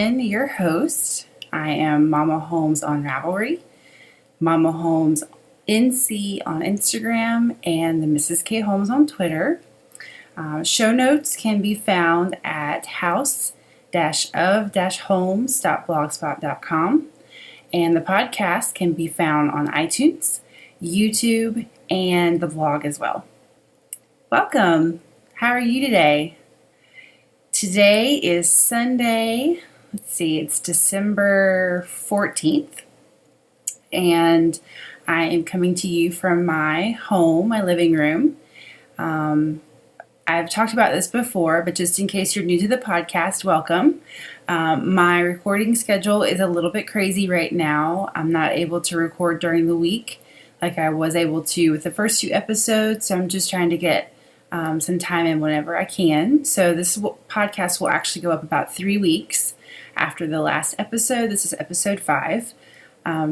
Megan, your host. I am Mama Holmes on Ravelry, Mama Holmes NC on Instagram, and the Mrs. K Holmes on Twitter. Show notes can be found at house-of-holmes.blogspot.com, and the podcast can be found on iTunes, YouTube, and the blog as well. Welcome. How are you today? Today is Sunday. It's December 14th, and I am coming to you from my home, my living room. I've talked about this before, but just in case you're new to the podcast, welcome. My recording schedule is a little bit crazy right now. I'm not able to record during the week like I was able to with the first few episodes, so I'm just trying to get some time in whenever I can. So this podcast will actually go up about 3 weeks after the last episode. This is episode 5.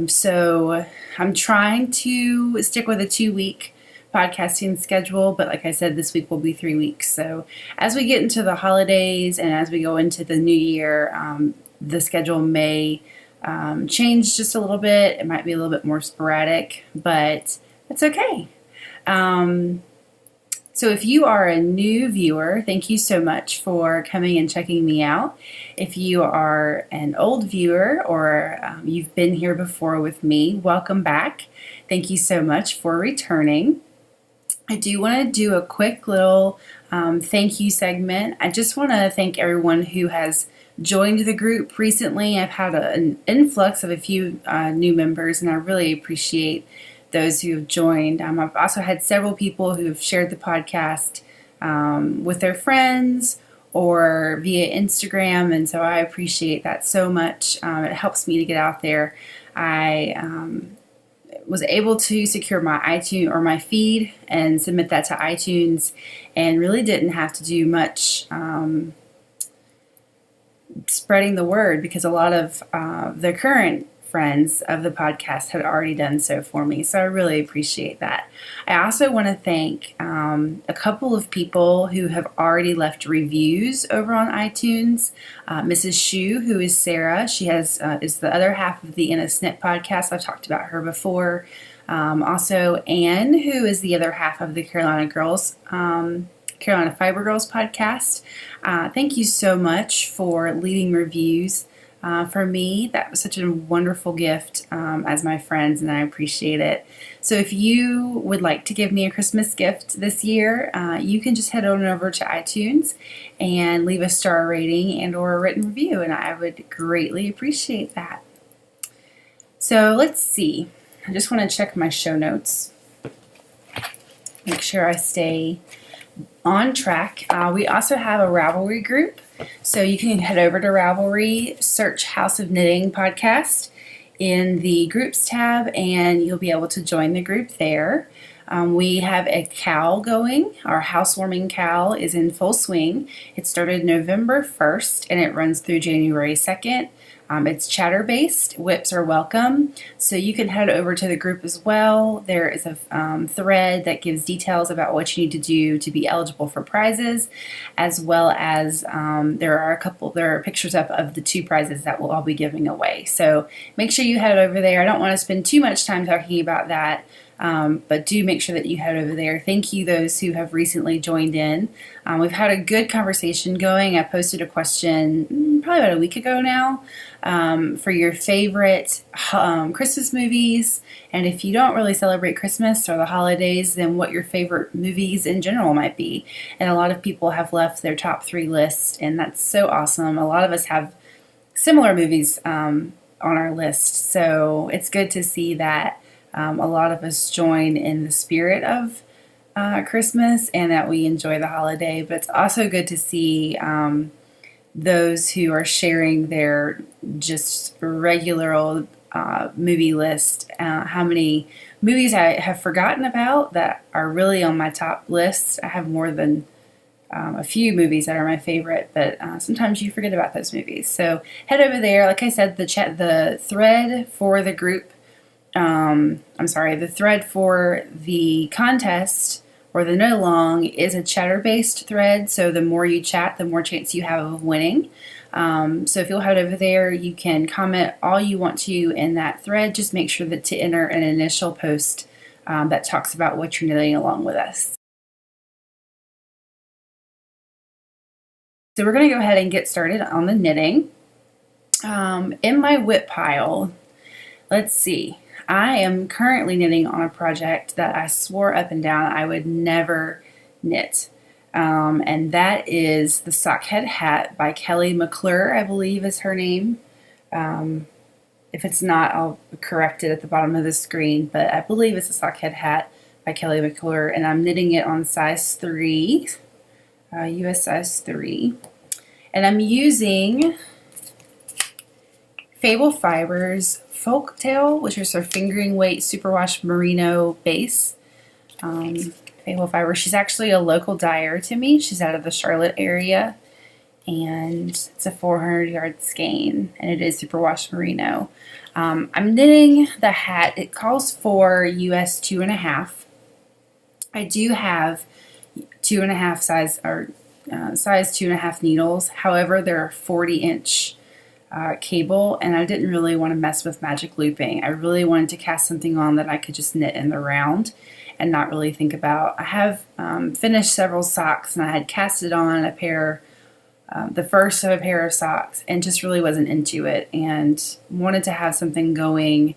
So I'm trying to stick with a 2-week podcasting schedule, but like I said, this week will be 3 weeks. So as we get into the holidays and as we go into the new year, the schedule may change just a little bit. It might be a little bit more sporadic, but it's okay. So if you are a new viewer, thank you so much for coming and checking me out. If you are an old viewer or you've been here before with me, welcome back. Thank you so much for returning. I do want to do a quick little thank you segment. I just want to thank everyone who has joined the group recently. I've had an influx of a few new members, and I really appreciate those who have joined. I've also had several people who have shared the podcast with their friends or via Instagram, and so I appreciate that so much. It helps me to get out there. I was able to secure my iTunes or my feed and submit that to iTunes, and really didn't have to do much spreading the word because a lot of the current friends of the podcast had already done so for me. So I really appreciate that. I also want to thank a couple of people who have already left reviews over on iTunes. Mrs. Shu, who is Sarah, she is the other half of the In a Snip podcast. I've talked about her before. Also Anne, who is the other half of the Carolina Fiber Girls podcast. Thank you so much for leaving reviews. For me, that was such a wonderful gift as my friends, and I appreciate it. So if you would like to give me a Christmas gift this year, you can just head on over to iTunes and leave a star rating and or a written review, and I would greatly appreciate that. So let's see. I just want to check my show notes. Make sure I stay on track. We also have a Ravelry group. So you can head over to Ravelry, search House of Knitting Podcast in the Groups tab, and you'll be able to join the group there. We have a cowl going. Our housewarming cowl is in full swing. It started November 1st, and it runs through January 2nd. It's chatter-based. Whips are welcome. So you can head over to the group as well. There is a thread that gives details about what you need to do to be eligible for prizes, as well as there are pictures up of the 2 prizes that we'll all be giving away. So make sure you head over there. I don't want to spend too much time talking about that. But do make sure that you head over there. Thank you those who have recently joined in. We've had a good conversation going. I posted a question probably about a week ago now for your favorite Christmas movies. And if you don't really celebrate Christmas or the holidays, then what your favorite movies in general might be. And a lot of people have left their top 3 lists, and that's so awesome. A lot of us have similar movies on our list. So it's good to see that a lot of us join in the spirit of Christmas and that we enjoy the holiday, but it's also good to see those who are sharing their just regular old movie list, how many movies I have forgotten about that are really on my top list. I have more than a few movies that are my favorite, but sometimes you forget about those movies. So head over there. Like I said, the thread for the group the thread for the contest or the knit along is a chatter based thread. So the more you chat, the more chance you have of winning. So if you'll head over there, you can comment all you want to in that thread. Just make sure that to enter an initial post that talks about what you're knitting along with us. So we're going to go ahead and get started on the knitting. In my WIP pile, let's see. I am currently knitting on a project that I swore up and down I would never knit. And that is the Sockhead Hat by Kelly McClure, I believe is her name. If it's not, I'll correct it at the bottom of the screen, but I believe it's a Sockhead Hat by Kelly McClure, and I'm knitting it on size 3, US size 3. And I'm using Fable Fibers Folktale, which is her fingering weight superwash merino base. Fable Fiber. She's actually a local dyer to me. She's out of the Charlotte area, and it's a 400-yard skein, and it is superwash merino. I'm knitting the hat. It calls for US 2.5. I do have 2.5 size or size 2.5 needles. However, they're 40-inch cable, and I didn't really want to mess with magic looping. I really wanted to cast something on that I could just knit in the round and not really think about. I have finished several socks, and I had casted on a pair, the first of a pair of socks, and just really wasn't into it, and wanted to have something going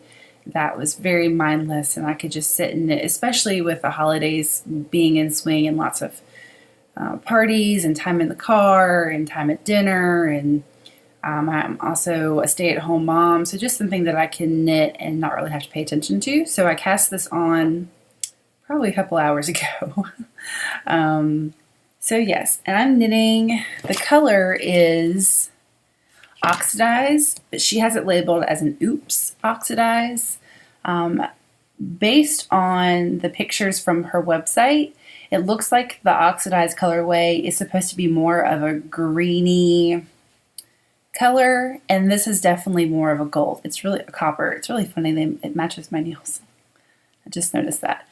that was very mindless, and I could just sit and knit, especially with the holidays being in swing and lots of parties and time in the car and time at dinner, and I'm also a stay-at-home mom, so just something that I can knit and not really have to pay attention to. So I cast this on probably a couple hours ago. So yes, and I'm knitting, the color is Oxidize, but she has it labeled as an Oops Oxidize. Based on the pictures from her website, it looks like the Oxidize colorway is supposed to be more of a greeny color, and this is definitely more of a gold. It's really a copper. It's really funny, it matches my nails. I just noticed that.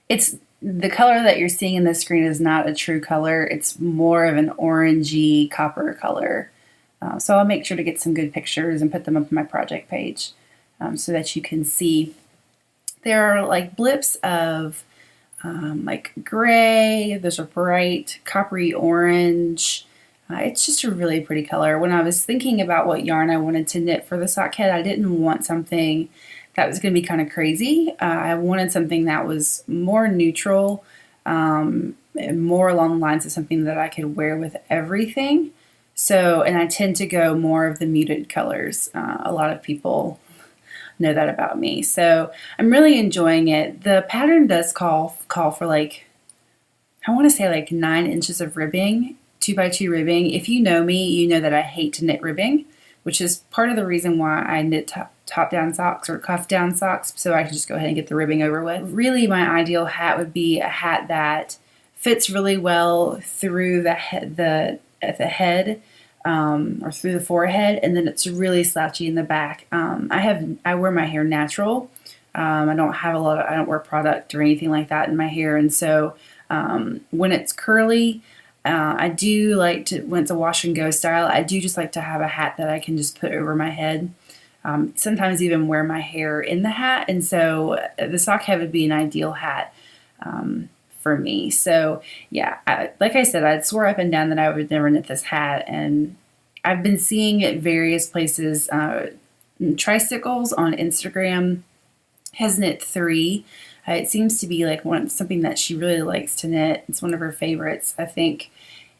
It's the color that you're seeing in the screen is not a true color. It's more of an orangey copper color. So I'll make sure to get some good pictures and put them up on my project page so that you can see. There are like blips of like gray. There's a bright coppery orange. It's just a really pretty color. When I was thinking about what yarn I wanted to knit for the sock head, I didn't want something that was going to be kind of crazy. I wanted something that was more neutral, more along the lines of something that I could wear with everything. So, and I tend to go more of the muted colors. A lot of people know that about me. So I'm really enjoying it. The pattern does call for like, I want to say like 9 inches of ribbing, 2x2 ribbing. If you know me, you know that I hate to knit ribbing, which is part of the reason why I knit top down socks or cuff down socks, so I can just go ahead and get the ribbing over with. Really, my ideal hat would be a hat that fits really well through the head, or through the forehead, and then it's really slouchy in the back. I wear my hair natural. I don't wear product or anything like that in my hair, and so when it's curly, I do like to, when it's a wash and go style, I do just like to have a hat that I can just put over my head. Sometimes even wear my hair in the hat, and so the sock head would be an ideal hat for me. So yeah, like I said, I swore up and down that I would never knit this hat, and I've been seeing it various places. Tricycles on Instagram has knit 3. It seems to be like something that she really likes to knit. It's one of her favorites, I think.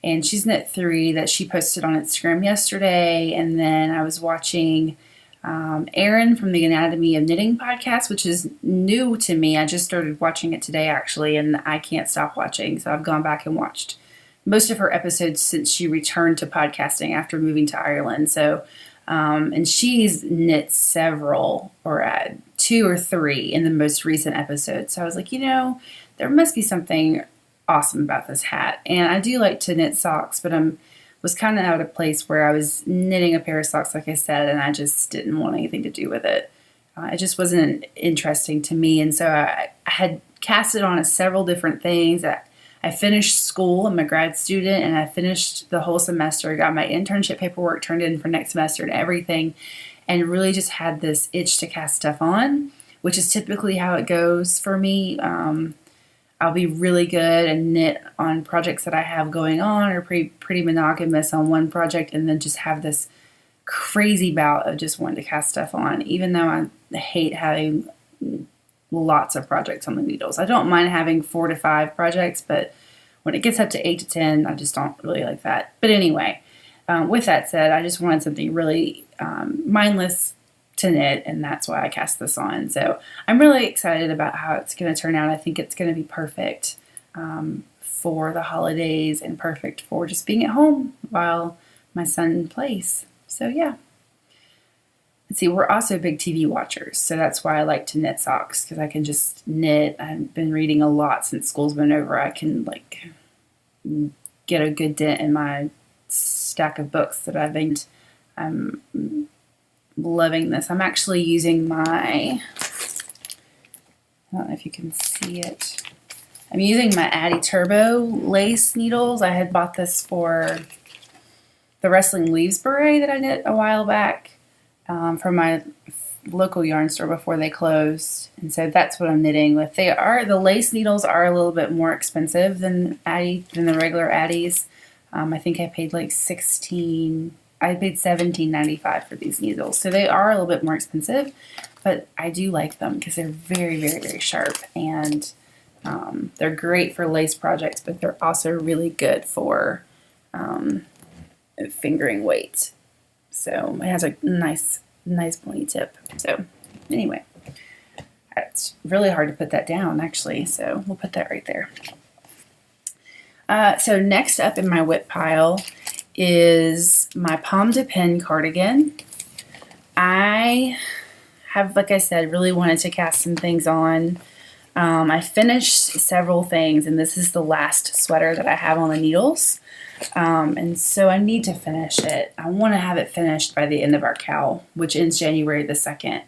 And she's knit 3 that she posted on Instagram yesterday. And then I was watching Erin from the Anatomy of Knitting podcast, which is new to me. I just started watching it today, actually, and I can't stop watching. So I've gone back and watched most of her episodes since she returned to podcasting after moving to Ireland. So, and she's knit several, or 2 or 3 in the most recent episodes. So I was like, there must be something awesome about this hat. And I do like to knit socks, but was kind of at a place where I was knitting a pair of socks, like I said, and I just didn't want anything to do with it. It just wasn't interesting to me. And so I had casted on several different things. I I finished school. I'm a grad student, and I finished the whole semester, got my internship paperwork turned in for next semester and everything, and really just had this itch to cast stuff on, which is typically how it goes for me. I'll be really good and knit on projects that I have going on, or pretty monogamous on one project, and then just have this crazy bout of just wanting to cast stuff on, even though I hate having lots of projects on the needles. I don't mind having 4 to 5 projects, but when it gets up to 8 to 10, I just don't really like that. But anyway, with that said, I just wanted something really mindless to knit, and that's why I cast this on. So I'm really excited about how it's going to turn out. I think it's going to be perfect for the holidays and perfect for just being at home while my son plays. So yeah. Let's see, we're also big TV watchers, so that's why I like to knit socks, because I can just knit. I've been reading a lot since school's been over. I can get a good dent in my stack of books that I've been. I'm loving this. I'm actually using I don't know if you can see it. I'm using my Addy Turbo lace needles. I had bought this for the Wrestling Leaves beret that I knit a while back from my local yarn store before they closed, and so that's what I'm knitting with. The lace needles are a little bit more expensive than the regular Addies. I think I paid like $17.95 for these needles, so they are a little bit more expensive, but I do like them because they're very, very, very sharp, and they're great for lace projects, but they're also really good for fingering weight. So it has a nice pointy tip. So anyway, it's really hard to put that down actually, so we'll put that right there. So next up in my whip pile is my Pomme de Pin cardigan. I have, like I said, really wanted to cast some things on. I finished several things, and this is the last sweater that I have on the needles. And so I need to finish it. I want to have it finished by the end of our cowl, which ends January the 2nd.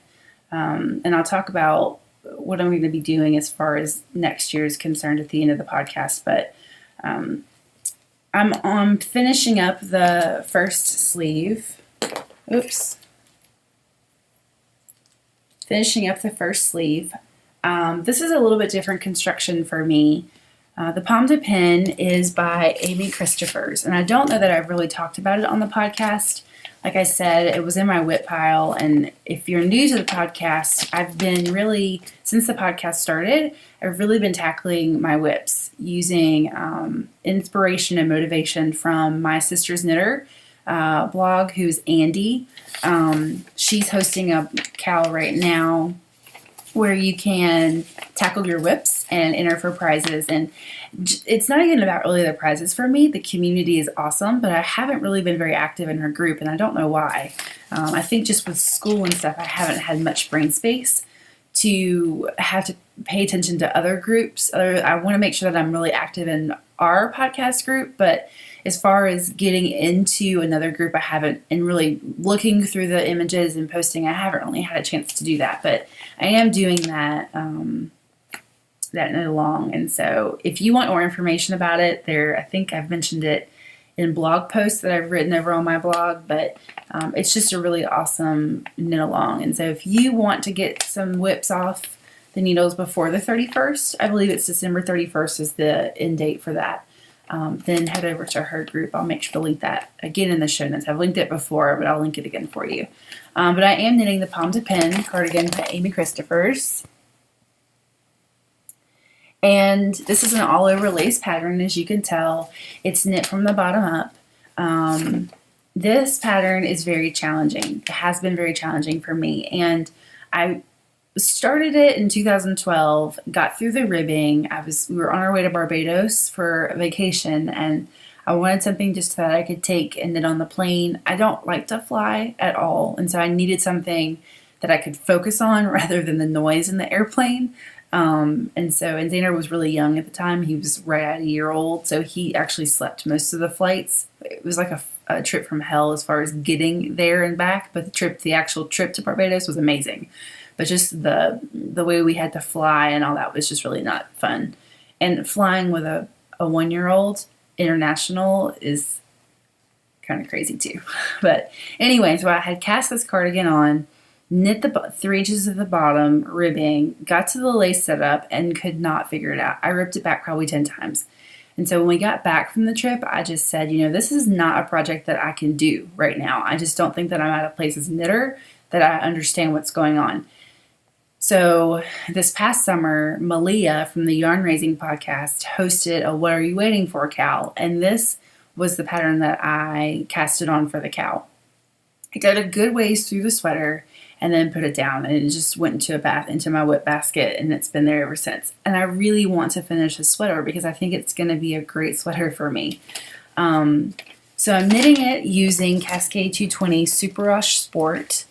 And I'll talk about what I'm going to be doing as far as next year is concerned at the end of the podcast. But I'm finishing up the first sleeve. Oops. Finishing up the first sleeve. This is a little bit different construction for me. The Pomme de Pin is by Amy Christophers, and I don't know that I've really talked about it on the podcast. Like I said, it was in my whip pile, and if you're new to the podcast, I've been really, since the podcast started, I've really been tackling my whips using inspiration and motivation from my sister's knitter blog, who's Andy. She's hosting a cowl right now where you can tackle your whips and enter for prizes. And it's not even about really the prizes for me. The community is awesome, but I haven't really been very active in her group, and I don't know why. I think just with school and stuff, I haven't had much brain space to have to pay attention to other groups. I want to make sure that I'm really active in our podcast group, but as far as getting into another group, I haven't, and really looking through the images and posting, I haven't really had a chance to do that, but I am doing that knit along. And so if you want more information about it, I think I've mentioned it in blog posts that I've written over on my blog, but it's just a really awesome knit along. And so if you want to get some whips off the needles before the 31st, I believe it's December 31st is the end date for that. Then head over to her group. I'll make sure to link that again in the show notes. I've linked it before, but I'll link it again for you. But I am knitting the Pomme de Pin cardigan by Amy Christophers. And this is an all-over lace pattern, as you can tell. It's knit from the bottom up. This pattern is very challenging. It has been very challenging for me. And I started it in 2012, got through the ribbing. We were on our way to Barbados for a vacation, and I wanted something just that I could take and knit on the plane. I don't like to fly at all, and so I needed something that I could focus on rather than the noise in the airplane. And Xander was really young at the time. He was right at a year old, so he actually slept most of the flights. It was like a trip from hell as far as getting there and back, but the actual trip to Barbados was amazing. But just the way we had to fly and all that was just really not fun. And flying with a a 1-year-old, international is kind of crazy too. But anyway, so I had cast this cardigan on, knit the 3 inches of the bottom ribbing, got to the lace setup, and could not figure it out. I ripped it back probably 10 times. And so when we got back from the trip, I just said, this is not a project that I can do right now. I just don't think that I'm at a place as a knitter that I understand what's going on. So this past summer, Malia from the Yarn Raising podcast hosted a What Are You Waiting For cowl. And this was the pattern that I casted on for the cowl. I got a good ways through the sweater and then put it down, and it just went into my whip basket, and it's been there ever since. And I really want to finish this sweater because I think it's going to be a great sweater for me. So I'm knitting it using Cascade 220 Super Rush Sport.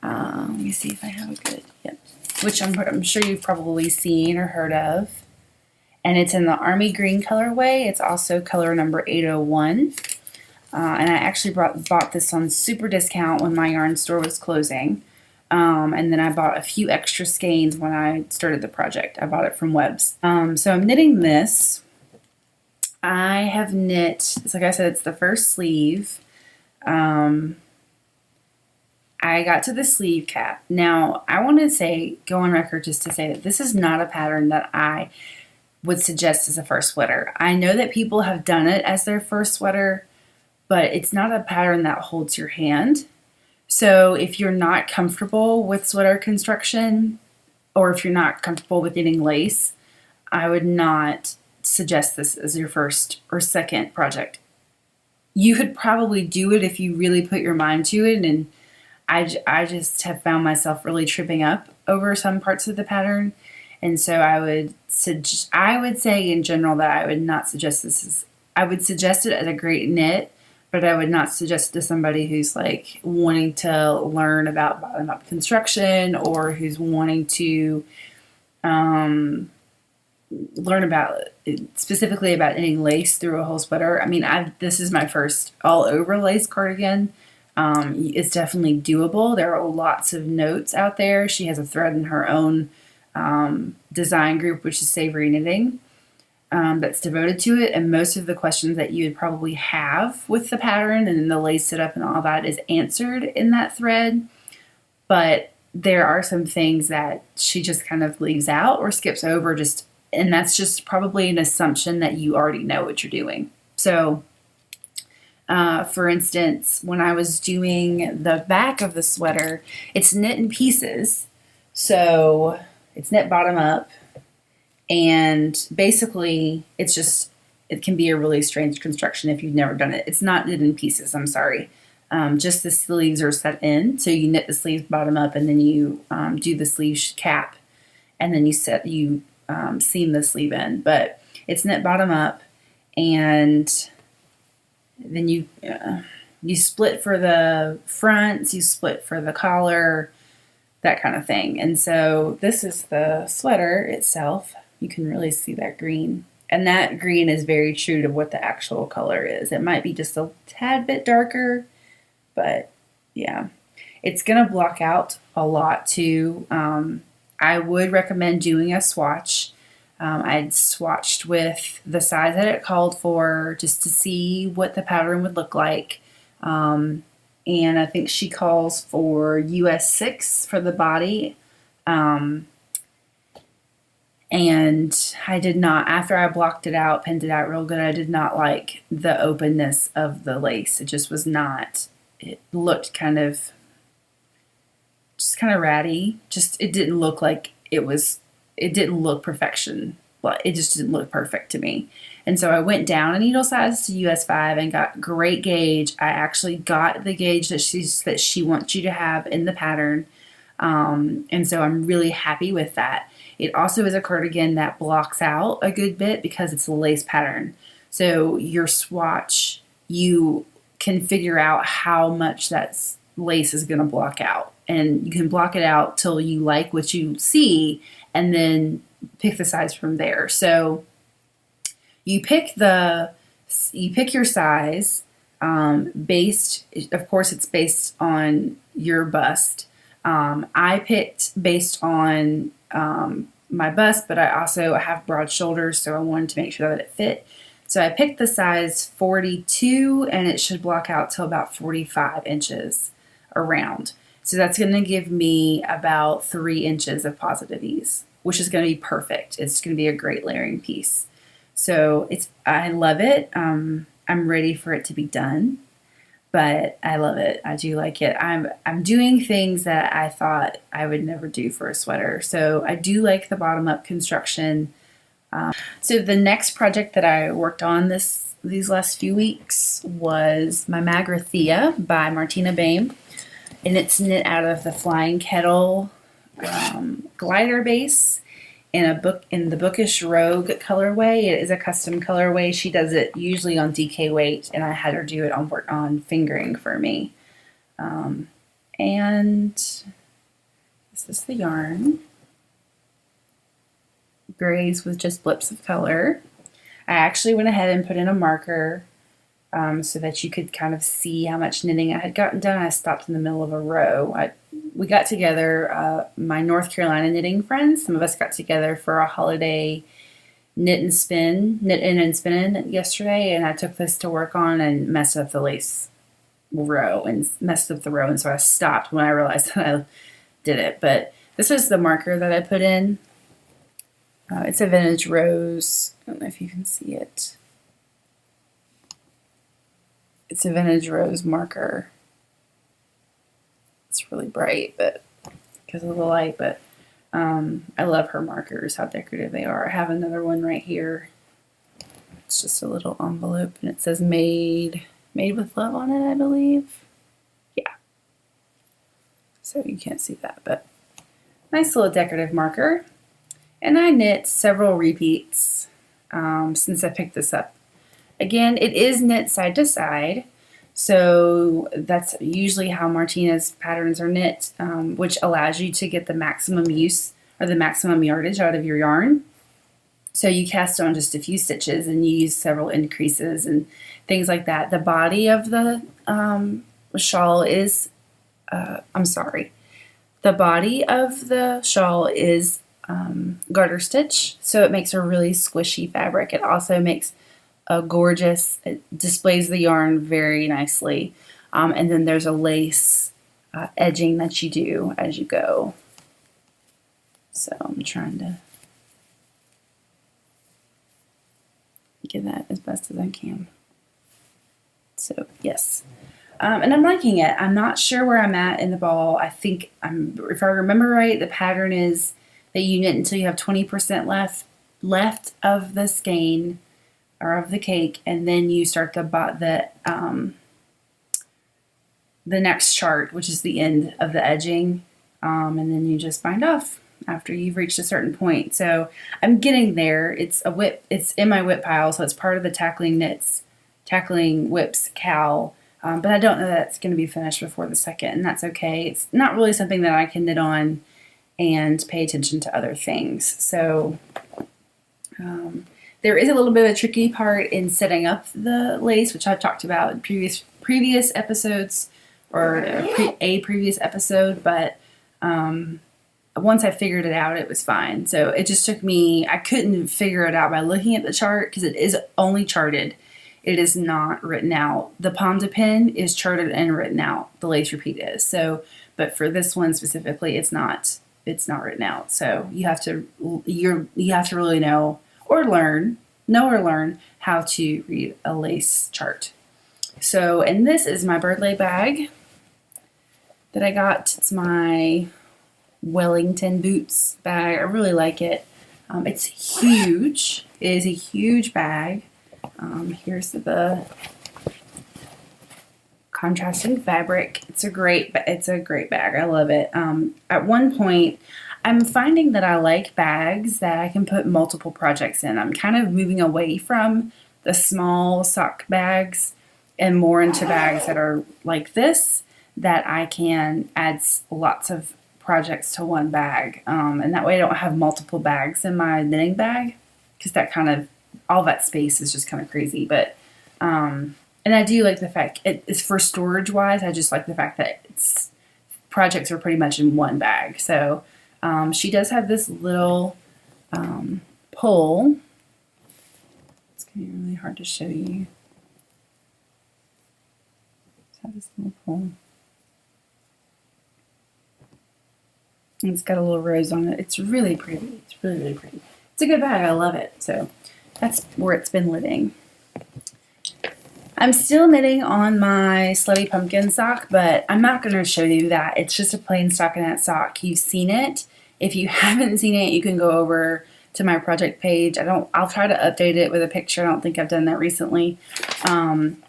Let me see if I have a good, yep, which I'm sure you've probably seen or heard of. And it's in the Army Green colorway. It's also color number 801. And I actually bought this on super discount when my yarn store was closing. And then I bought a few extra skeins when I started the project. I bought it from Webs. So I'm knitting this. I have knit, like I said, it's the first sleeve. I got to the sleeve cap. Now, I want to go on record just to say that this is not a pattern that I would suggest as a first sweater. I know that people have done it as their first sweater, but it's not a pattern that holds your hand. So if you're not comfortable with sweater construction, or if you're not comfortable with knitting lace, I would not suggest this as your first or second project. You could probably do it if you really put your mind to it, and I just have found myself really tripping up over some parts of the pattern. And so I would say in general that I would not suggest this. I would suggest it as a great knit, but I would not suggest it to somebody who's like wanting to learn about bottom-up construction, or who's wanting to learn specifically about knitting lace through a whole sweater. I mean, this is my first all-over lace cardigan. It's definitely doable. There are lots of notes out there. She has a thread in her own design group, which is Savory Knitting, that's devoted to it. And most of the questions that you would probably have with the pattern and the lace setup and all that is answered in that thread. But there are some things that she just kind of leaves out or skips over, and that's just probably an assumption that you already know what you're doing. So for instance, when I was doing the back of the sweater, it's knit in pieces. So it's knit bottom up, and basically it can be a really strange construction if you've never done it. It's not knit in pieces, I'm sorry. Just the sleeves are set in. So you knit the sleeves bottom up, and then you do the sleeve cap, and then you seam the sleeve in. But it's knit bottom up, and then you split for the fronts, you split for the collar, that kind of thing. And so this is the sweater itself. You can really see that green. And that green is very true to what the actual color is. It might be just a tad bit darker, but yeah. It's going to block out a lot too. I would recommend doing a swatch. I'd swatched with the size that it called for just to see what the pattern would look like. And I think she calls for US 6 for the body. And I did not, after I blocked it out, pinned it out real good, I did not like the openness of the lace. It just was not, it looked kind of ratty. It didn't look like it didn't look perfection. It just didn't look perfect to me. And so I went down a needle size to US 5 and got great gauge. I actually got the gauge that she wants you to have in the pattern. And so I'm really happy with that. It also is a cardigan that blocks out a good bit because it's a lace pattern. So your swatch, you can figure out how much that lace is going to block out. And you can block it out till you like what you see, and then pick the size from there. So you pick your size based, of course, it's based on your bust. I picked based on my bust, but I also have broad shoulders, so I wanted to make sure that it fit. So I picked the size 42, and it should block out till about 45 inches around. So that's going to give me about 3 inches of positive ease, which is going to be perfect. It's going to be a great layering piece. So I love it. I'm ready for it to be done, but I love it. I do like it. I'm doing things that I thought I would never do for a sweater. So I do like the bottom up construction. So the next project that I worked on these last few weeks was my Magrathea by Martina Baim, and it's knit out of the Flying Kettle glider base in the Bookish Rogue colorway. It is a custom colorway. She does it usually on DK weight, and I had her do it on fingering for me. And this is the yarn. Grays with just blips of color. I actually went ahead and put in a marker so that you could kind of see how much knitting I had gotten done. I stopped in the middle of a row. We got together, my North Carolina knitting friends, some of us got together for a holiday knit in and spin yesterday, and I took this to work on and messed up the lace row and so I stopped when I realized that I did it. But this was the marker that I put in. It's a vintage rose. I don't know if you can see it. It's a vintage rose marker. It's really bright, but because of the light, but I love her markers, how decorative they are. I have another one right here. It's just a little envelope, and it says made with love on it, I believe. Yeah. So you can't see that, but nice little decorative marker. And I knit several repeats since I picked this up. Again, it is knit side to side, so that's usually how Martina's patterns are knit, which allows you to get the maximum use or the maximum yardage out of your yarn. So you cast on just a few stitches and you use several increases and things like that. The body of the shawl is, the body of the shawl is garter stitch, so it makes a really squishy fabric. It also makes a gorgeous, it displays the yarn very nicely, and then there's a lace edging that you do as you go. So I'm trying to get that as best as I can. So yes, and I'm liking it. I'm not sure where I'm at in the ball. I think if I remember right, the pattern is that you knit until you have 20% left of the skein or of the cake, and then you start the next chart, which is the end of the edging, and then you just bind off after you've reached a certain point. So I'm getting there. It's in my whip pile, so it's part of the Tackling Whips cowl, but I don't know that it's going to be finished before the second, and that's okay. It's not really something that I can knit on and pay attention to other things. So there is a little bit of a tricky part in setting up the lace, which I've talked about in previous episodes or a previous episode, but once I figured it out, it was fine. So it just took me, I couldn't figure it out by looking at the chart because it is only charted. It is not written out. The palm to pin is charted and written out. The lace repeat is. So, but for this one specifically, it's not written out. So you have to really know or learn how to read a lace chart. So, and this is my Birdlay bag that I got. It's my Wellington boots bag. I really like it. It's huge. It is a huge bag. Here's the contrasting fabric. It's a great bag. I love it. At one point, I'm finding that I like bags that I can put multiple projects in. I'm kind of moving away from the small sock bags and more into bags that are like this, that I can add lots of projects to one bag. And that way I don't have multiple bags in my knitting bag, because that kind of, all that space is just kind of crazy. But, and I do like the fact it's for storage wise. I just like the fact that projects are pretty much in one bag. So, she does have this little pull. It's going to be really hard to show you. Have this little pull. And it's got a little rose on it. It's really pretty. It's really, really pretty. It's a good bag. I love it. So that's where it's been living. I'm still knitting on my Slutty Pumpkin sock, but I'm not going to show you that. It's just a plain stockinette sock. You've seen it. If you haven't seen it, you can go over to my project page. I'll try to update it with a picture. I don't think I've done that recently.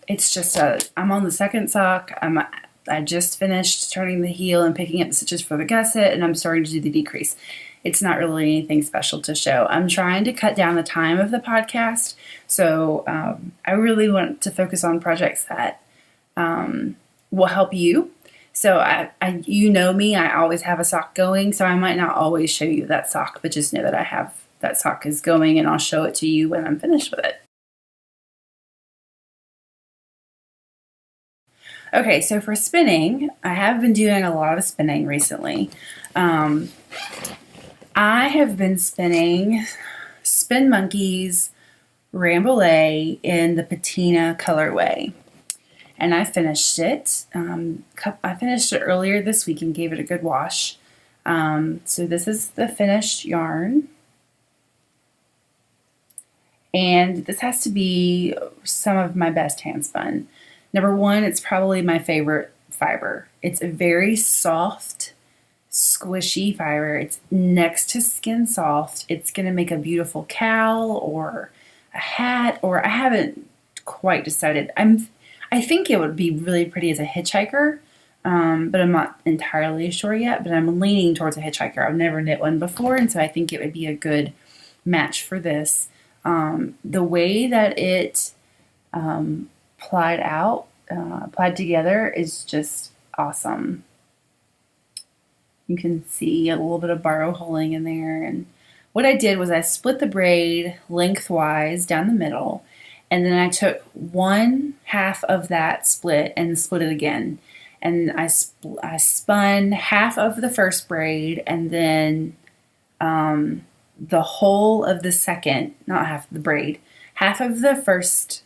It's just I'm on the second sock. I just finished turning the heel and picking up the stitches for the gusset, and I'm starting to do the decrease. It's not really anything special to show. I'm trying to cut down the time of the podcast, so I really want to focus on projects that will help you. So you know me, I always have a sock going, so I might not always show you that sock, but just know that I have that sock is going, and I'll show it to you when I'm finished with it. Okay, so for spinning, I have been doing a lot of spinning recently. I have been spinning Spin Monkeys Rambouillet in the patina colorway. And I finished it. I finished it earlier this week and gave it a good wash. So this is the finished yarn. And this has to be some of my best hand spun. Number one, it's probably my favorite fiber. It's a very soft, squishy fiber. It's next to skin soft. It's going to make a beautiful cowl or a hat, or I haven't quite decided. I think it would be really pretty as a hitchhiker, but I'm not entirely sure yet, but I'm leaning towards a hitchhiker. I've never knit one before, and so I think it would be a good match for this. The way that it applied together is just awesome. You can see a little bit of barrow holing in there. And what I did was I split the braid lengthwise down the middle, and then I took 1/2 of that split and split it again. And I spun half of the first braid, and then the whole of the second, not half of the braid, half of the first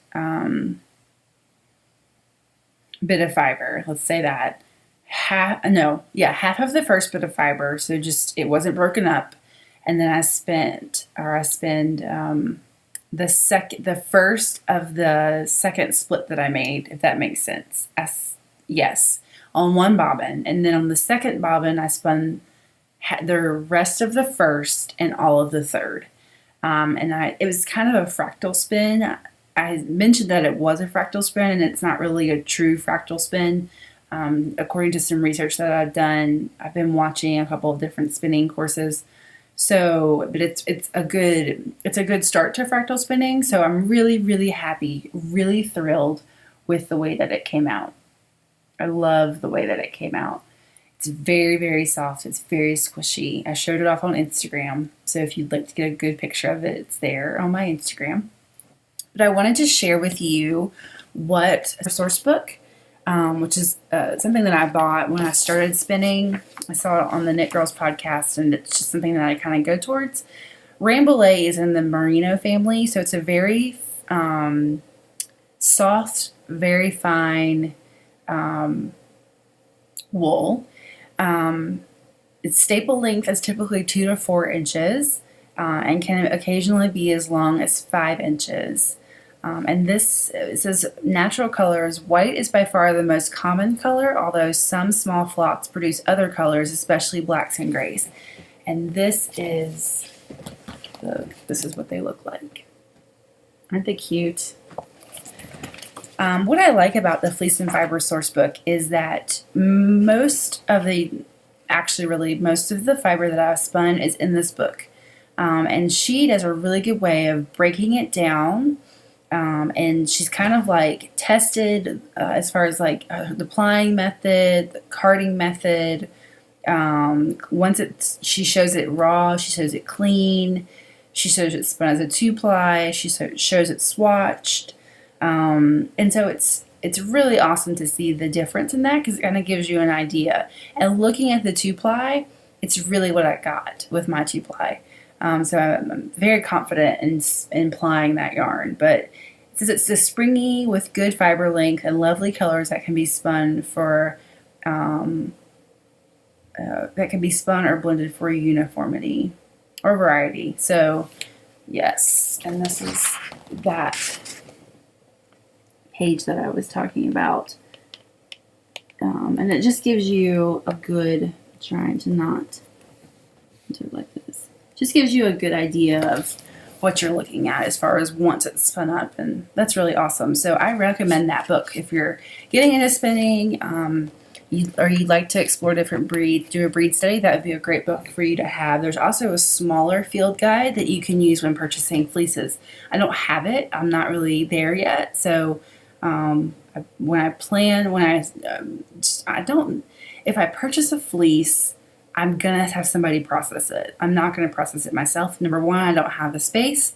bit of fiber, let's say that. Half of the first bit of fiber, so just it wasn't broken up, and then I spend the first of the second split that I made, if that makes sense. Yes, on one bobbin, and then on the second bobbin I spun the rest of the first and all of the third, and it was kind of a fractal spin. I mentioned that it was a fractal spin, and it's not really a true fractal spin. According to some research that I've done, I've been watching a couple of different spinning courses. So, but it's a good start to fractal spinning. So I'm really, really happy, really thrilled with the way that it came out. I love the way that it came out. It's very, very soft. It's very squishy. I showed it off on Instagram. So if you'd like to get a good picture of it, it's there on my Instagram. But I wanted to share with you what a source book, which is something that I bought when I started spinning. I saw it on the Knit Girls podcast, and it's just something that I kind of go towards. Rambouillet is in the merino family, so it's a very soft, very fine wool. Its staple length is typically 2 to 4 inches and can occasionally be as long as 5 inches. And it says natural colors. White is by far the most common color, although some small flocks produce other colors, especially blacks and grays. And this is what they look like. Aren't they cute? What I like about the Fleece and Fiber source book is that most of the fiber that I've spun is in this book. And she does a really good way of breaking it down. And she's kind of like tested as far as like the plying method, the carding method. She shows it raw, she shows it clean, she shows it spun as a 2-ply, she shows it swatched. And so it's really awesome to see the difference in that, because it kind of gives you an idea. And looking at the 2-ply, it's really what I got with my 2-ply. So I'm very confident in plying that yarn. But it says it's a springy with good fiber length and lovely colors that can be spun or blended for uniformity or variety. So yes, and this is that page that I was talking about. And it just gives you a good, trying to not do it like this, just gives you a good idea of what you're looking at as far as once it's spun up, and that's really awesome. So I recommend that book if you're getting into spinning, you'd like to explore different breeds, do a breed study. That would be a great book for you to have. There's also a smaller field guide that you can use when purchasing fleeces. I don't have it. I'm not really there yet. So if I purchase a fleece, I'm gonna have somebody process it. I'm not gonna process it myself. Number one, I don't have the space,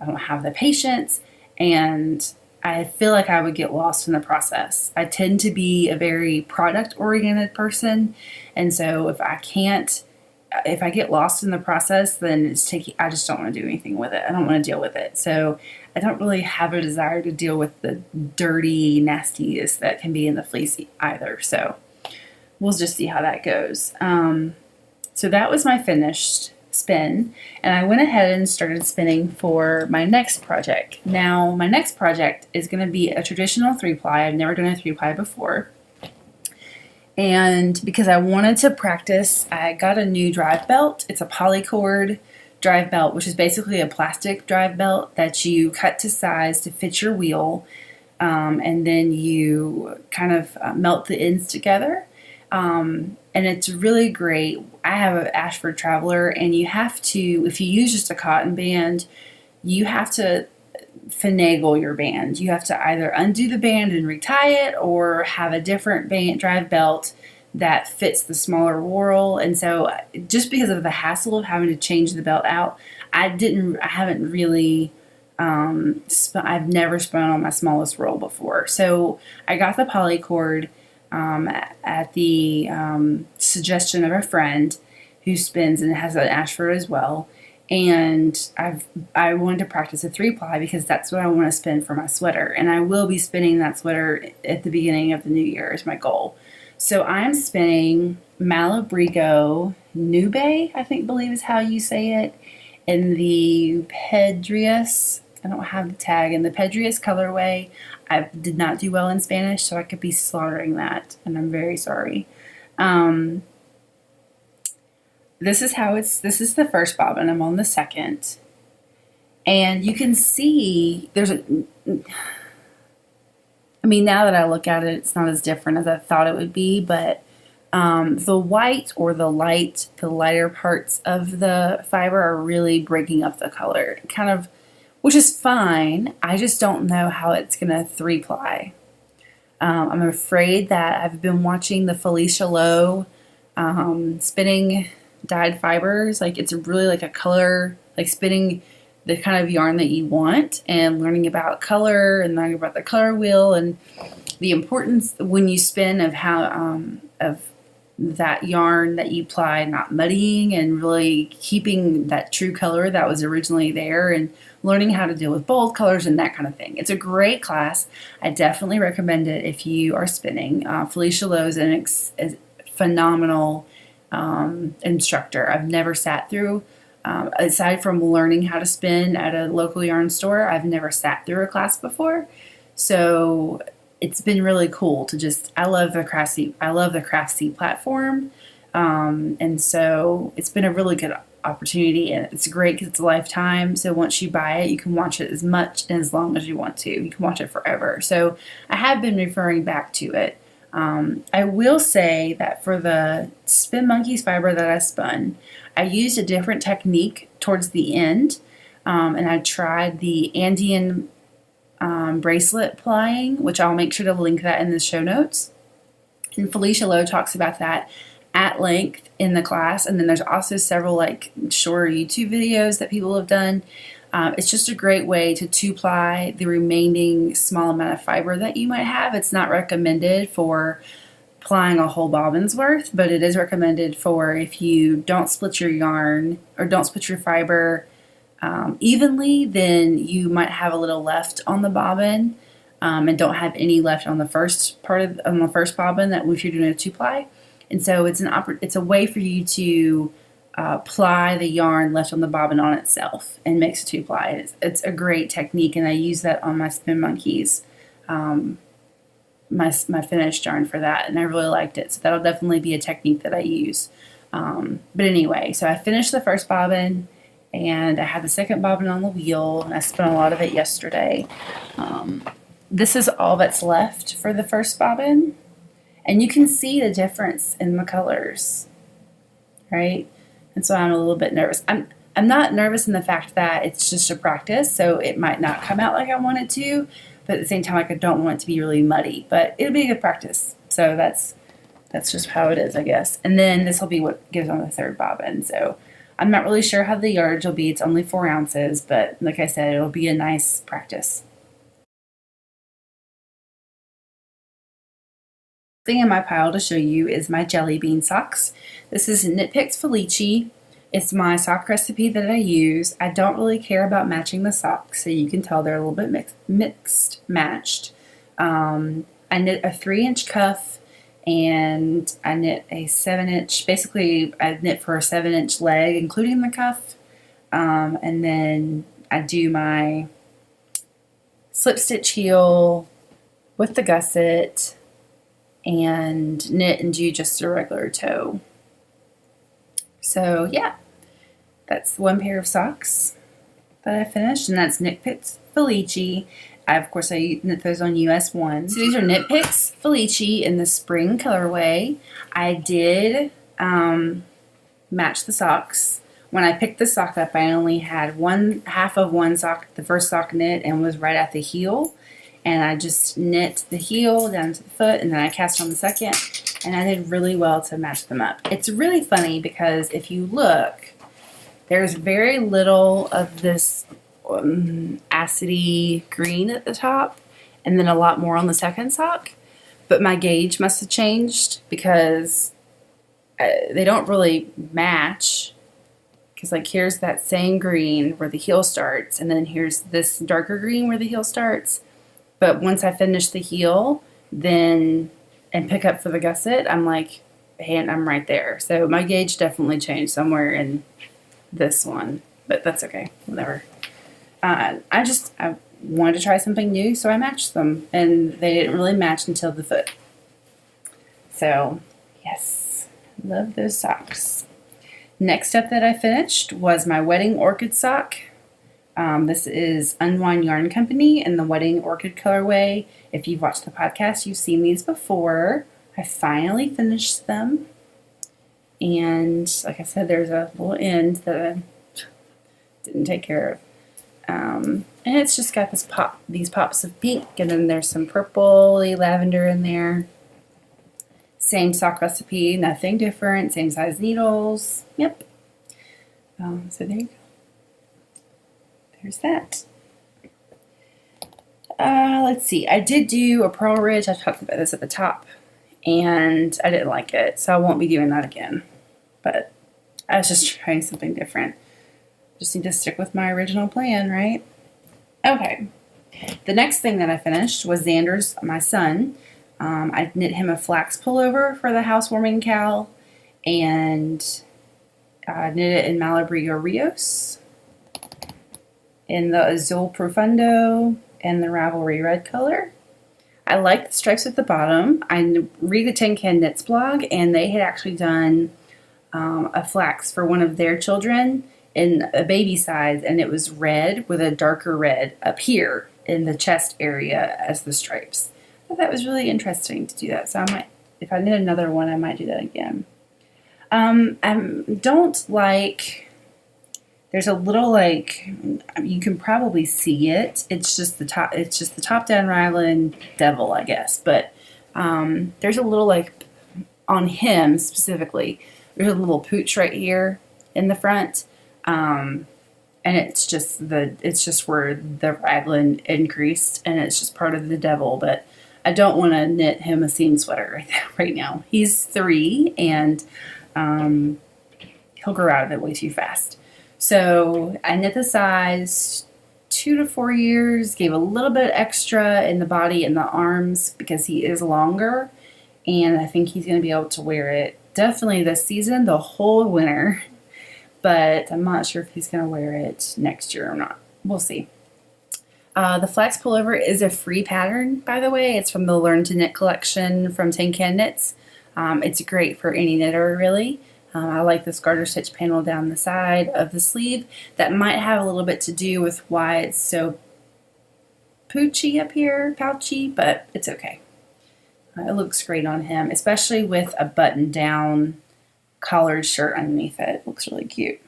I don't have the patience, and I feel like I would get lost in the process. I tend to be a very product-oriented person, and so if I get lost in the process, then I just don't want to do anything with it. I don't want to deal with it. So I don't really have a desire to deal with the dirty nastiness that can be in the fleece either. So we'll just see how that goes. So that was my finished spin, and I went ahead and started spinning for my next project. Now, my next project is going to be a traditional 3-ply. I've never done a 3-ply before. And because I wanted to practice, I got a new drive belt. It's a polycord drive belt, which is basically a plastic drive belt that you cut to size to fit your wheel, and then you kind of melt the ends together. And it's really great. I have an Ashford Traveler, and you have to, if you use just a cotton band, you have to finagle your band. You have to either undo the band and retie it, or have a different drive belt that fits the smaller whorl. And so just because of the hassle of having to change the belt out, I've never spun on my smallest roll before. So I got the polycord at the suggestion of a friend who spins and has an Ashford as well. And I wanted to practice a 3-ply because that's what I want to spin for my sweater. And I will be spinning that sweater at the beginning of the new year is my goal. So I'm spinning Malabrigo Nube, believe is how you say it, in the Pedrius. I don't have the tag in the Pedrius colorway. I did not do well in Spanish, so I could be slaughtering that, and I'm very sorry. This is the first bobbin. I'm on the second. And you can see now that I look at it, it's not as different as I thought it would be, but the white or the lighter parts of the fiber are really breaking up the color, which is fine. I just don't know how it's going to 3-ply. I'm afraid that I've been watching the Felicia Lowe spinning dyed fibers. Like, it's really like a color, like spinning the kind of yarn that you want, and learning about color and learning about the color wheel and the importance when you spin of how of that yarn that you ply not muddying and really keeping that true color that was originally there, and learning how to deal with bold colors and that kind of thing. It's a great class. I definitely recommend it if you are spinning. Felicia Lowe is a phenomenal instructor. I've never sat through, aside from learning how to spin at a local yarn store, I've never sat through a class before. So it's been really cool to I love the Craftsy platform. And so it's been a really good opportunity, and it's great because it's a lifetime. So once you buy it, you can watch it as much and as long as you want to. You can watch it forever. So I have been referring back to it. I will say that for the Spin Monkeys fiber that I spun, I used a different technique towards the end, and I tried the Andean bracelet plying, which I'll make sure to link that in the show notes. And Felicia Lowe talks about that at length in the class, and then there's also several shorter YouTube videos that people have done. It's just a great way to 2-ply the remaining small amount of fiber that you might have. It's not recommended for applying a whole bobbin's worth, but it is recommended for if you don't split your yarn or don't split your fiber evenly, then you might have a little left on the bobbin and don't have any left on the first bobbin that if you're doing a 2-ply. And so it's a way for you to ply the yarn left on the bobbin on itself and makes a 2-ply. It's a great technique, and I use that on my Spin Monkeys, my finished yarn for that, and I really liked it. So that'll definitely be a technique that I use. But anyway, so I finished the first bobbin, and I had the second bobbin on the wheel, and I spun a lot of it yesterday. This is all that's left for the first bobbin, and you can see the difference in the colors, right? And so I'm a little bit nervous. I'm not nervous in the fact that it's just a practice, so it might not come out like I want it to, but at the same time, like, I don't want it to be really muddy, but it'll be a good practice. So that's just how it is, I guess. And then this will be what gives on the third bobbin. So I'm not really sure how the yardage will be. It's only 4 ounces, but like I said, it'll be a nice practice. Thing in my pile to show you is my jelly bean socks. This is Knit Picks Felici. It's my sock recipe that I use. I don't really care about matching the socks, so you can tell they're a little bit matched. I knit a 3-inch cuff, and I knit a 7-inch, basically I knit for a 7-inch leg, including the cuff. And then I do my slip stitch heel with the gusset, and knit and do just a regular toe. So yeah, that's one pair of socks that I finished, and that's Knit Picks Felici. Of course, I knit those on US 1. So these are Knit Picks Felici in the spring colorway. I did match the socks. When I picked the sock up, I only had half of one sock, the first sock knit, and was right at the heel. And I just knit the heel down to the foot, and then I cast on the second, and I did really well to match them up. It's really funny because if you look, there's very little of this acidy green at the top, and then a lot more on the second sock. But my gauge must have changed because they don't really match. Because like here's that same green where the heel starts, and then here's this darker green where the heel starts. But once I finish the heel, and pick up for the gusset, I'm like, hey, I'm right there. So my gauge definitely changed somewhere in this one, but that's okay, whatever. I wanted to try something new, so I matched them, and they didn't really match until the foot. So yes, love those socks. Next up that I finished was my Wedding Orchid sock. This is Unwind Yarn Company in the Wedding Orchid colorway. If you've watched the podcast, you've seen these before. I finally finished them. And like I said, there's a little end that I didn't take care of. And it's just got these pops of pink, and then there's some purpley lavender in there. Same sock recipe, nothing different, same size needles. Yep. So there you go. There's that. Let's see. I did do a Pearl Ridge. I talked about this at the top, and I didn't like it, so I won't be doing that again. But I was just trying something different. Just need to stick with my original plan, right? Okay. The next thing that I finished was Xander's, my son. I knit him a flax pullover for the housewarming cowl, and I knit it in Malabrigo Rios, in the Azul Profundo, and the Ravelry Red color. I like the stripes at the bottom. I read the Tin Can Knits blog, and they had actually done a flax for one of their children in a baby size, and it was red with a darker red up here in the chest area as the stripes. I thought that was really interesting to do that, so I might, if I knit another one, I might do that again. I don't like, there's a little, like, you can probably see it. It's just the top down raglan devil, I guess. But there's a little, like, on him specifically, there's a little pooch right here in the front. And it's just where the raglan increased, and it's just part of the devil. But I don't want to knit him a seam sweater right now. He's 3 and he'll grow out of it way too fast. So I knit the size 2 to 4 years, gave a little bit extra in the body and the arms because he is longer, and I think he's going to be able to wear it definitely this season, the whole winter, but I'm not sure if he's going to wear it next year or not. We'll see. The flax pullover is a free pattern, by the way. It's from the Learn to Knit collection from Tin Can Knits. It's great for any knitter, really. I like this garter stitch panel down the side of the sleeve. That might have a little bit to do with why it's so poochy up here, pouchy, but it's okay. It looks great on him, especially with a button-down collared shirt underneath it. It looks really cute.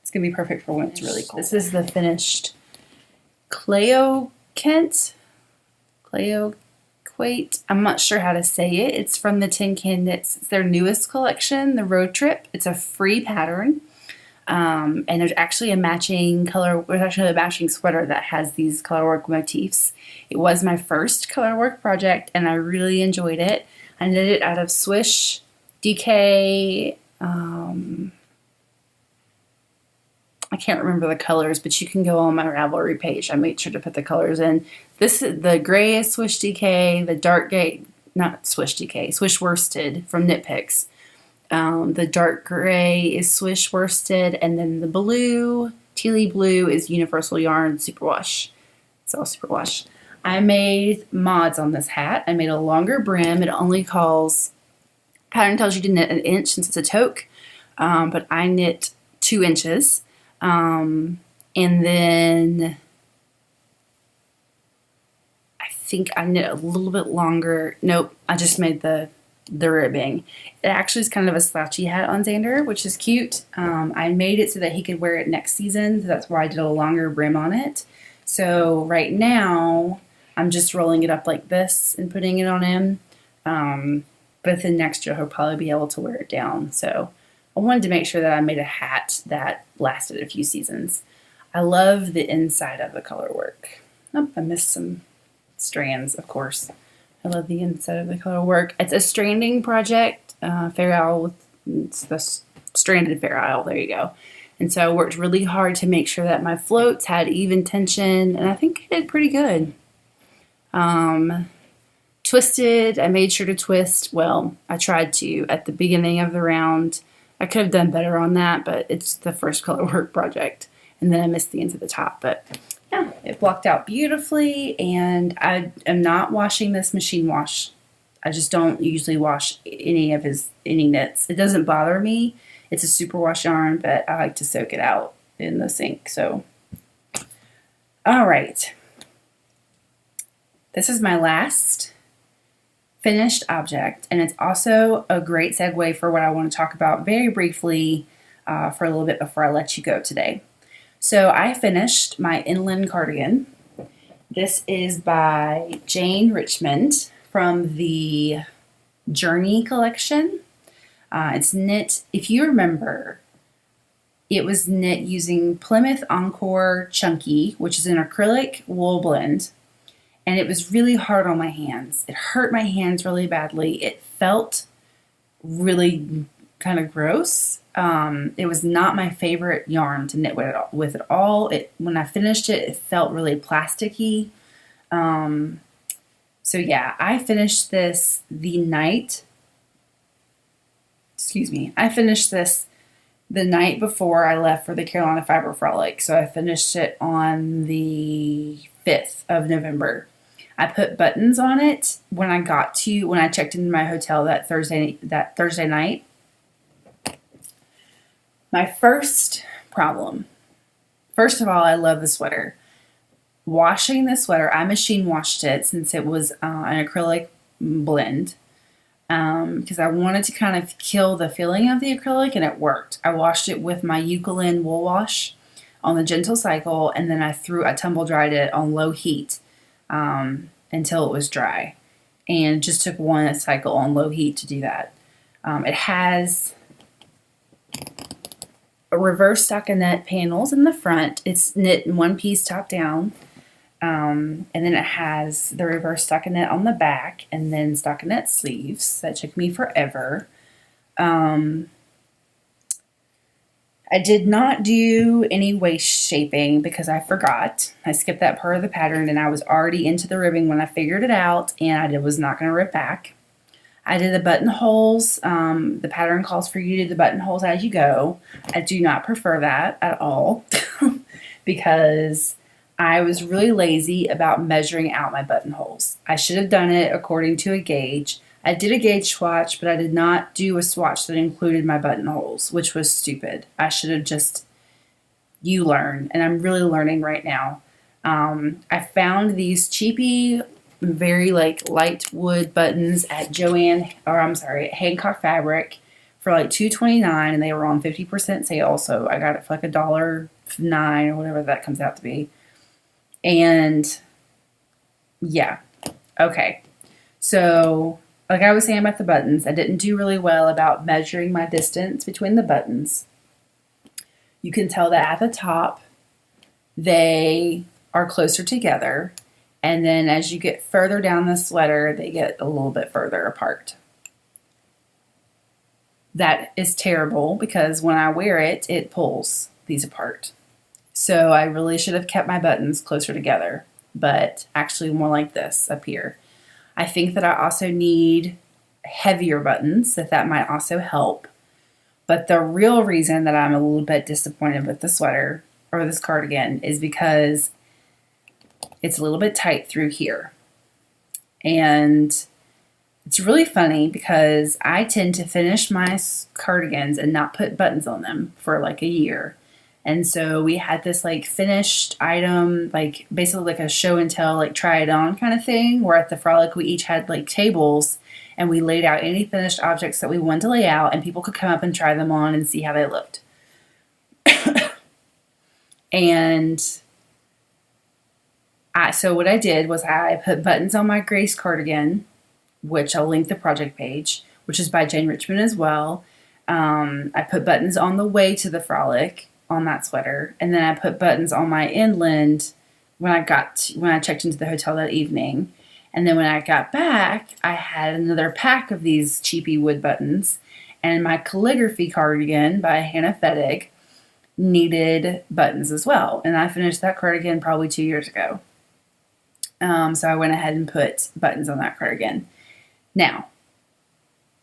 It's going to be perfect for when it's really cold. This is the finished Cleo Kent. Quate. I'm not sure how to say it. It's from the Tin Can Knits. It's their newest collection, the Road Trip. It's a free pattern. And there's actually a matching sweater that has these colorwork motifs. It was my first colorwork project and I really enjoyed it. I knit it out of Swish, DK, I can't remember the colors, but you can go on my Ravelry page. I made sure to put the colors in. This is the gray is Swish DK, the dark gray, not Swish DK, Swish Worsted from Knit Picks. The dark gray is Swish Worsted, and then the blue, tealy blue, is Universal Yarn Superwash. It's all superwash. I made mods on this hat. I made a longer brim. It only pattern tells you to knit 1 inch since it's a toque, but I knit 2 inches. And then I think I knit a little bit longer. Nope, I just made the ribbing. It actually is kind of a slouchy hat on Xander, which is cute. I made it so that he could wear it next season, so that's why I did a longer brim on it. So right now, I'm just rolling it up like this and putting it on him. But then next year, he'll probably be able to wear it down. So I wanted to make sure that I made a hat that lasted a few seasons. I love the inside of the color work. Oh, I missed some strands, of course. I love the inside of the color work. It's a stranding project, Fair Isle, it's the stranded Fair Isle, there you go. And so I worked really hard to make sure that my floats had even tension, and I think I did pretty good. Twisted, I made sure to twist. Well, I tried to at the beginning of the round. I could have done better on that, but it's the first color work project. And then I missed the ends at the top. But yeah, it blocked out beautifully. And I am not washing this machine wash. I just don't usually wash any knits. It doesn't bother me. It's a superwash yarn, but I like to soak it out in the sink. So, all right. This is my last finished object, and it's also a great segue for what I want to talk about very briefly for a little bit before I let you go today. So I finished my inland cardigan. This is by Jane Richmond from the Journey collection. It's knit, if you remember, it was knit using Plymouth Encore Chunky, which is an acrylic wool blend. And it was really hard on my hands. It hurt my hands really badly. It felt really kind of gross. It was not my favorite yarn to knit with at all. When I finished it, it felt really plasticky. So yeah, I finished this the night before I left for the Carolina Fiber Frolic. So I finished it on the 5th of November. I put buttons on it when I checked into my hotel that Thursday night. My first problem. First of all, I love the sweater. Washing the sweater, I machine washed it since it was an acrylic blend. Because I wanted to kind of kill the feeling of the acrylic, and it worked. I washed it with my Eucalyptus wool wash on the gentle cycle, and then I tumble dried it on low heat until it was dry, and just took 1 cycle on low heat to do that. It has a reverse stockinette panels in the front. It's knit in one piece top down. And then it has the reverse stockinette on the back and then stockinette sleeves. That took me forever. I did not do any waist shaping because I forgot. I skipped that part of the pattern and I was already into the ribbing when I figured it out, and I was not going to rip back. I did the buttonholes. The pattern calls for you to do the buttonholes as you go. I do not prefer that at all because I was really lazy about measuring out my buttonholes. I should have done it according to a gauge. I did a gauge swatch, but I did not do a swatch that included my buttonholes, which was stupid. I should have just, you learn, and I'm really learning right now. I found these cheapy, very like light wood buttons at Hancock Fabric for like $2.29, and they were on 50% sale. So I got it for like $1.09 or whatever that comes out to be. And yeah, okay. So like I was saying about the buttons, I didn't do really well about measuring my distance between the buttons. You can tell that at the top, they are closer together. And then as you get further down the sweater, they get a little bit further apart. That is terrible because when I wear it, it pulls these apart. So I really should have kept my buttons closer together, but actually more like this up here. I think that I also need heavier buttons, that might also help. But the real reason that I'm a little bit disappointed with the sweater or this cardigan is because it's a little bit tight through here. And it's really funny because I tend to finish my cardigans and not put buttons on them for like a year. And so we had this like finished item, like basically like a show and tell, like try it on kind of thing, where at the Frolic we each had like tables and we laid out any finished objects that we wanted to lay out and people could come up and try them on and see how they looked. And so what I did was I put buttons on my Grace cardigan, which I'll link the project page, which is by Jane Richmond as well. I put buttons on the way to the Frolic on that sweater, and then I put buttons on my inland when I checked into the hotel that evening. And then when I got back, I had another pack of these cheapy wood buttons, and my calligraphy cardigan by Hannah Fettig needed buttons as well. And I finished that cardigan probably 2 years ago. So I went ahead and put buttons on that cardigan. Now,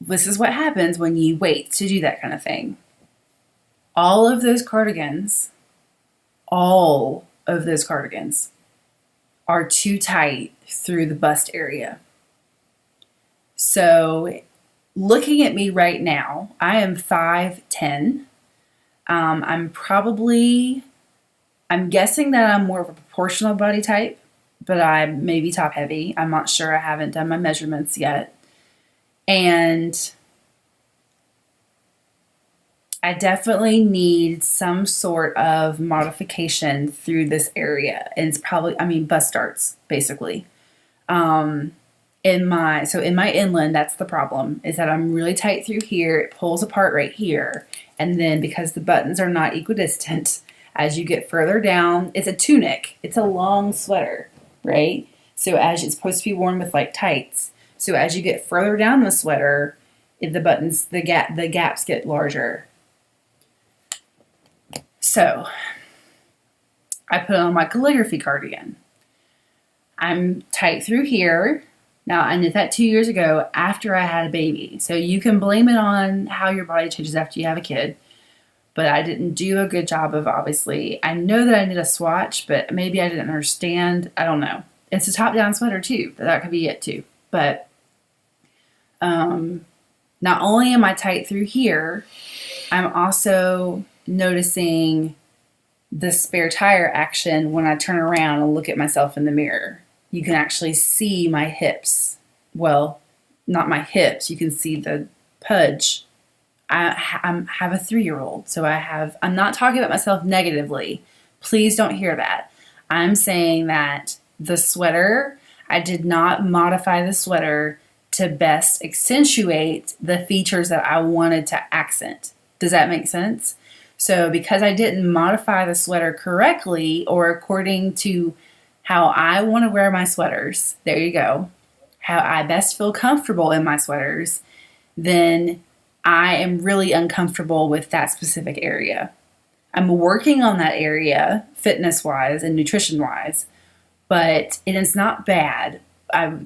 this is what happens when you wait to do that kind of thing. All of those cardigans are too tight through the bust area. So looking at me right now, I am 5'10". I'm guessing that I'm more of a proportional body type, but I'm maybe top heavy. I'm not sure. I haven't done my measurements yet. And I definitely need some sort of modification through this area. And it's probably, bust darts, basically. In my inland, that's the problem, is that I'm really tight through here. It pulls apart right here. And then because the buttons are not equidistant, as you get further down, it's a tunic. It's a long sweater, right? So as it's supposed to be worn with like tights. So as you get further down the sweater, the gaps get larger. So I put on my calligraphy cardigan. I'm tight through here. Now, I did that 2 years ago after I had a baby. So you can blame it on how your body changes after you have a kid. But I didn't do a good job of, obviously. I know that I did a swatch, but maybe I didn't understand. I don't know. It's a top-down sweater, too. That could be it, too. But not only am I tight through here, I'm also noticing the spare tire action when I turn around and look at myself in the mirror. You can actually see my hips. Well, not my hips. You can see the pudge. I have a 3-year-old, so I'm not talking about myself negatively. Please don't hear that. I'm saying that the sweater, I did not modify the sweater to best accentuate the features that I wanted to accent. Does that make sense? So because I didn't modify the sweater correctly or according to how I want to wear my sweaters, there you go, how I best feel comfortable in my sweaters, then I am really uncomfortable with that specific area. I'm working on that area fitness wise and nutrition wise, but it is not bad.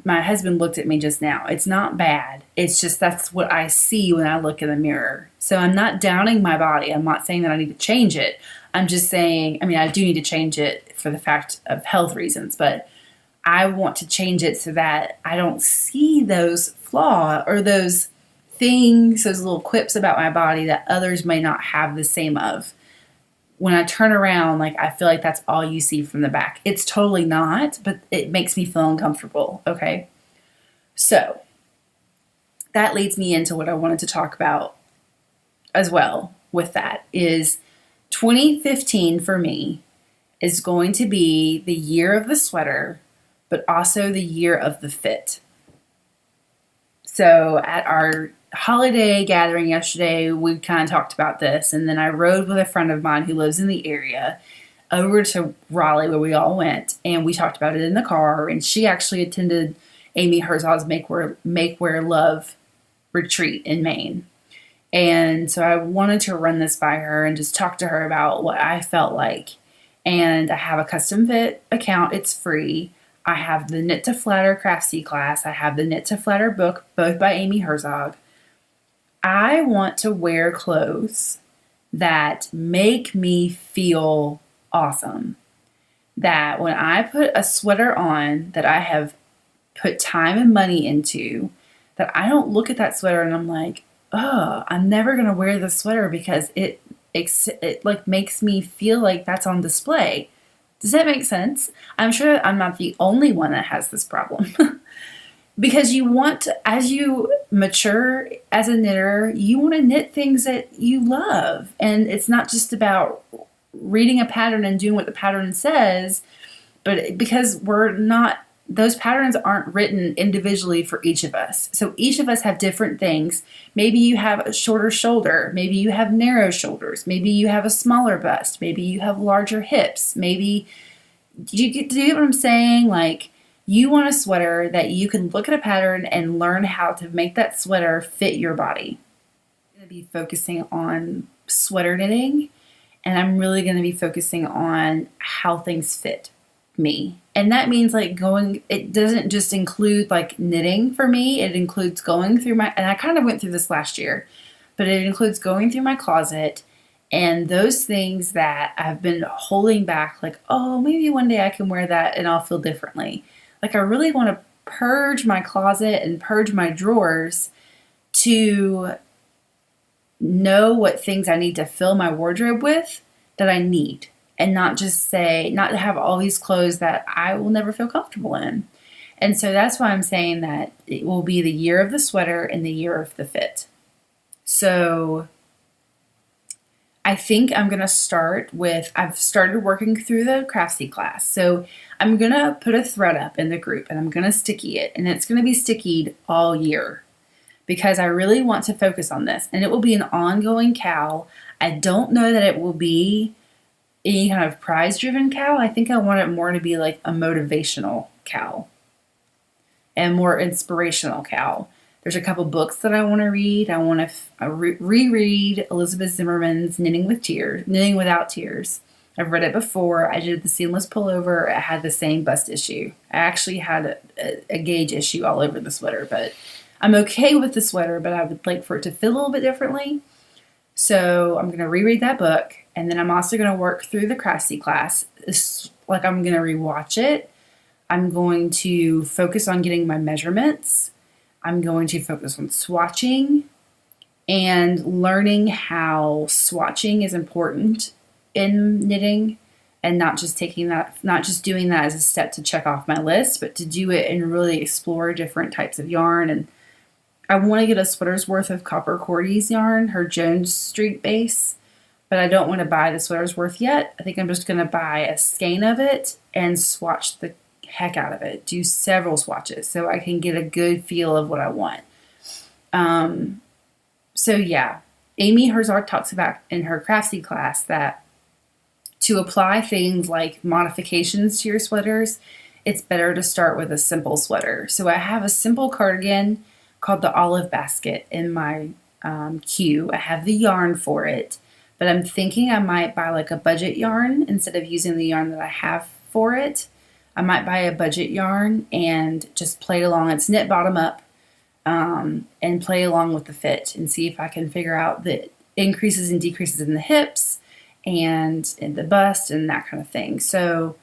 My husband looked at me just now. It's not bad. It's just that's what I see when I look in the mirror. So I'm not downing my body. I'm not saying that I need to change it. I'm just saying, I mean, I do need to change it for the fact of health reasons, but I want to change it so that I don't see those flaws or those things, those little quips about my body that others may not have the same of. When I turn around, like, I feel like that's all you see from the back. It's totally not, but it makes me feel uncomfortable, okay? So that leads me into what I wanted to talk about as well with that is 2015 for me is going to be the year of the sweater, but also the year of the fit. So at our holiday gathering yesterday, we kind of talked about this, and then I rode with a friend of mine who lives in the area over to Raleigh where we all went, and we talked about it in the car, and she actually attended Amy Herzog's Make Wear Love retreat in Maine. And so I wanted to run this by her and just talk to her about what I felt like. And I have a custom fit account. It's free. I have the Knit to Flatter Craftsy class. I have the Knit to Flatter book, both by Amy Herzog. I want to wear clothes that make me feel awesome. That when I put a sweater on that I have put time and money into, that I don't look at that sweater and I'm like, oh, I'm never going to wear this sweater because it like makes me feel like that's on display. Does that make sense? I'm sure I'm not the only one that has this problem. Because you want to, as you mature as a knitter, you want to knit things that you love. And it's not just about reading a pattern and doing what the pattern says, but because those patterns aren't written individually for each of us. So each of us have different things. Maybe you have a shorter shoulder. Maybe you have narrow shoulders. Maybe you have a smaller bust. Maybe you have larger hips. Maybe, do you get what I'm saying? Like, you want a sweater that you can look at a pattern and learn how to make that sweater fit your body. I'm going to be focusing on sweater knitting, and I'm really going to be focusing on how things fit me. And that means like it doesn't just include like knitting for me. It includes going through and I kind of went through this last year, but it includes going through my closet and those things that I've been holding back, like, oh, maybe one day I can wear that and I'll feel differently. Like, I really want to purge my closet and purge my drawers to know what things I need to fill my wardrobe with that I need, and not to have all these clothes that I will never feel comfortable in. And so that's why I'm saying that it will be the year of the sweater and the year of the fit. So I think I'm going to start with, I've started working through the Craftsy class. So I'm going to put a thread up in the group and I'm going to sticky it. And it's going to be stickied all year because I really want to focus on this. And it will be an ongoing cowl. I don't know that it will be any kind of prize-driven cowl. I think I want it more to be like a motivational cowl and more inspirational cowl. There's a couple books that I want to read. I want to reread Elizabeth Zimmerman's Knitting Without Tears. I've read it before. I did the seamless pullover. I had the same bust issue. I actually had a gauge issue all over the sweater, but I'm okay with the sweater, but I would like for it to fit a little bit differently. So I'm going to reread that book, and then I'm also going to work through the Craftsy class. I'm going to rewatch it. I'm going to focus on getting my measurements. I'm going to focus on swatching and learning how swatching is important in knitting, and not just doing that as a step to check off my list, but to do it and really explore different types of yarn. And I want to get a sweater's worth of Copper Cordy's yarn, her Jones Street base, but I don't want to buy the sweater's worth yet. I think I'm just going to buy a skein of it and swatch the heck out of it. Do several swatches so I can get a good feel of what I want. So yeah, Amy Herzog talks about in her Craftsy class that to apply things like modifications to your sweaters, it's better to start with a simple sweater. So I have a simple cardigan called the Olive Basket in my queue. I have the yarn for it, but I'm thinking I might buy like a budget yarn instead of using the yarn that I have for it. I might buy a budget yarn and just play along. It's knit bottom up, and play along with the fit and see if I can figure out the increases and decreases in the hips and in the bust and that kind of thing. So,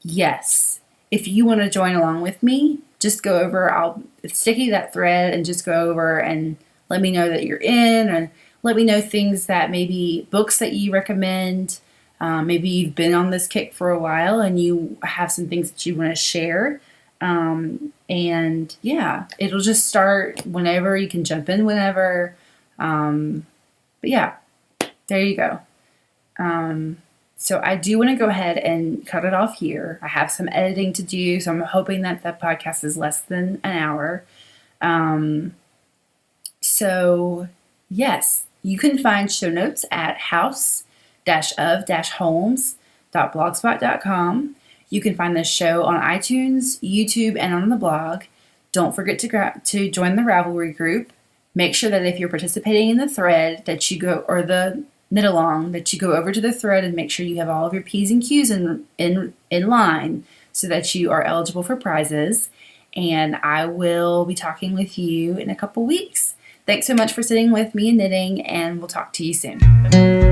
yes, if you want to join along with me, just go over. I'll sticky that thread and just go over and let me know that you're in, and let me know things that maybe books that you recommend. Maybe you've been on this kick for a while and you have some things that you want to share. And yeah, it'll just start whenever. You can jump in whenever. But yeah, there you go. So I do want to go ahead and cut it off here. I have some editing to do, so I'm hoping that the podcast is less than an hour. So yes, you can find show notes at house-of-holmes.blogspot.com. You can find this show on iTunes, YouTube, and on the blog. Don't forget to join the Ravelry group. Make sure that if you're participating in the thread that you go, or the knit along, that you go over to the thread and make sure you have all of your P's and Q's in line so that you are eligible for prizes. And I will be talking with you in a couple weeks. Thanks so much for sitting with me and knitting, and we'll talk to you soon.